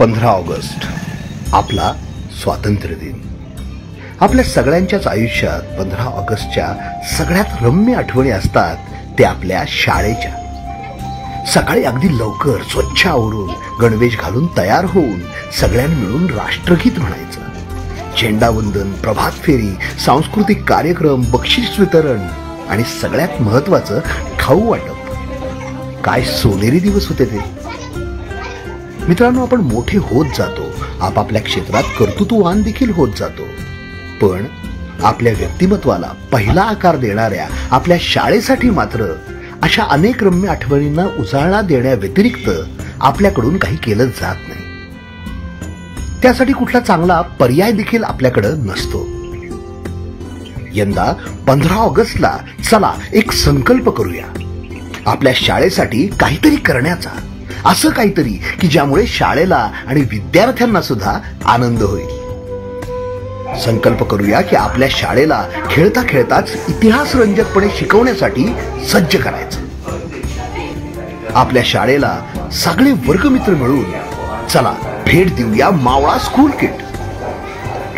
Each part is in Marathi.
15 ऑगस्ट आपला स्वातंत्र्य दिन. आपल्या सगळ्यांच्याच आयुष्यात 15 ऑगस्टच्या सगळ्यात रम्य आठवणी असतात ते आपल्या शाळेच्या. सकाळी अगदी लवकर स्वच्छ आवरून गणवेश घालून तयार होऊन सगळ्यांनी मिळून राष्ट्रगीत म्हणायचं. झेंडावंदन, प्रभात फेरी, सांस्कृतिक कार्यक्रम, बक्षीस वितरण आणि सगळ्यात महत्वाचं खाऊ वाटप. काय सोनेरी दिवस होते ते. मित्रांनो, आपण मोठे होत जातो, आपापल्या क्षेत्रात कर्तृत्ववान देखील होत जातो, पण आपल्या व्यक्तिमत्वाला पहिला आकार देणाऱ्या आपल्या शाळेसाठी मात्र अशा अनेक रम्य आठवणींना उजाळा देण्याव्यतिरिक्त आपल्याकडून काही केलं जात नाही. त्यासाठी कुठला चांगला पर्याय देखील आपल्याकडे नसतो. यंदा 15 ऑगस्टला चला एक संकल्प करूया, आपल्या शाळेसाठी काहीतरी करण्याचा, असं काहीतरी की ज्यामुळे शाळेला आणि विद्यार्थ्यांना सुद्धा आनंद होईल. संकल्प करूया की आपल्या शाळेला खेळता खेळताच इतिहास रंजकपणे शिकवण्यासाठी सज्ज करायचं. आपल्या शाळेला सगळे वर्गमित्र मिळून चला भेट देऊया मावळा स्कूल किट.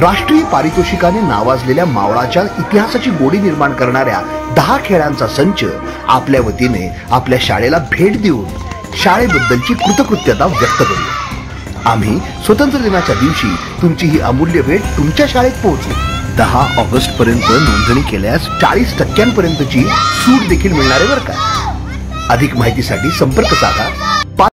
राष्ट्रीय पारितोषिकाने नावाजलेल्या मावळाच्या इतिहासाची गोडी निर्माण करणाऱ्या 10 खेळांचा संच आपल्या वतीने आपल्या शाळेला भेट देऊन शाळेबद्दलची कृतज्ञता व्यक्त करूया. आम्ही स्वातंत्र्य दिनाच्या दिवशी तुमची ही अमूल्य भेट तुमच्या शाळेत पोहोचू. 10 ऑगस्ट पर्यंत नोंदणी केल्यास 40% सूट देखील मिळणार आहे बरं का. अधिक माहितीसाठी संपर्क साधा